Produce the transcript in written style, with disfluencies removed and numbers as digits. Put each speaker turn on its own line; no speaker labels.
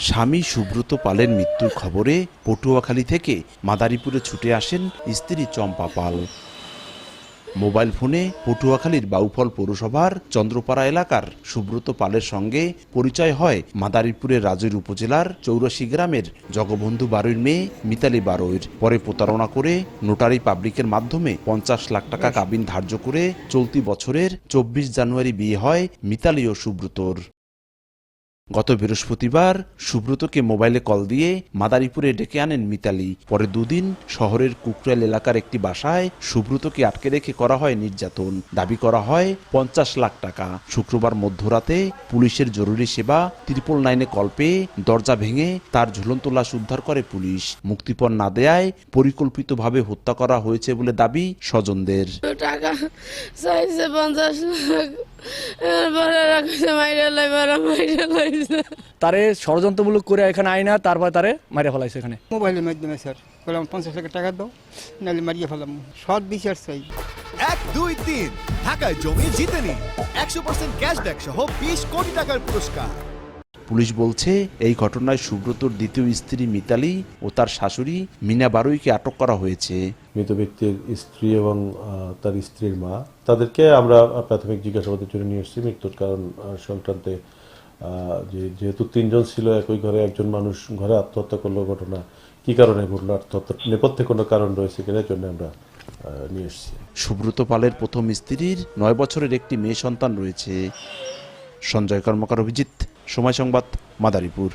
স্বামী সুব্রত পালের মৃত্যুর খবরে পটুয়াখালী থেকে মাদারীপুরে ছুটে আসেন স্ত্রী চম্পা পাল। মোবাইল ফোনে পটুয়াখালীর বাউফল পৌরসভার চন্দ্রপাড়া এলাকার সুব্রত পালের সঙ্গে পরিচয় হয় মাদারীপুরের রাজৈর উপজেলার ৮৪ গ্রামের জগবন্ধু বারৈর মেয়ে মিতালি বারৈর। পরে প্রতারণা করে নোটারি পাবলিকের মাধ্যমে ৫০ লাখ টাকা কাবিন ধার্য করে চলতি বছরের ২৪ জানুয়ারি বিয়ে হয় মিতালি ও সুব্রতর। গত বৃহস্পতিবার সুব্রতকে মোবাইলে কল দিয়ে মাদারীপুরে ডেকে আনেন মিতালি। পরে দুদিন শহরের কুকরাইল এলাকার একটি বাসায় সুব্রতকে আটকে রেখে করা হয় নির্যাতন। দাবি করা হয় ৫০ লাখ টাকা। শুক্রবার মধ্যরাতে পুলিশের জরুরি সেবা 999-এ কল পেয়ে দরজা ভেঙে তার ঝুলন্ত লাশ উদ্ধার করে পুলিশ। মুক্তিপণ না দেয়ায় পরিকল্পিতভাবে হত্যা করা হয়েছে বলে দাবি স্বজনদের।
টাকা চাইছে ৫০ লাখ,
তারে ষড়যন্ত্রমূলক করে এখানে আইনা তারপর তারে মারিয়া ফেলাইছে। এখানে
মোবাইলের মাধ্যমে স্যার বললাম ৫০ লাখ টাকা দাও, নাহলে মারিয়ে ফেলাম। সৎ বিচার চাই।
১, ২, ৩ ঢাকায় জমি জিতে নিন ১০০% ক্যাশব্যাক সহ ২০ কোটি টাকার পুরস্কার।
পুলিশ বলছে এই ঘটনায় সুব্রতর দ্বিতীয় স্ত্রী মিতালি ও তার শাশুড়ি মিনা বারৈকে আটক করা হয়েছে।
মৃত ব্যক্তির স্ত্রী এবং তার স্ত্রীর মা, তাদেরকে আমরা প্রাথমিক জিজ্ঞাসাবাদের জন্য নিয়ে এসেছি। মৃত্যুর কারণ সংক্রান্তে যেহেতু ৩ জন ছিল একই ঘরে, একজন মানুষ ঘরে আত্মহত্যা করলো, ঘটনা কি কারণে ঘটলো, আত্মহত্যার নেপথ্যে কোনো কারণ রয়েছে কিনা জন্য আমরা নিয়ে এসেছি।
সুব্রত পালের প্রথম স্ত্রীর ৯ বছরের একটি মেয়ে সন্তান রয়েছে। সঞ্জয় কর্মকার, অভিজিৎ, সময় সংবাদ, মাদারীপুর।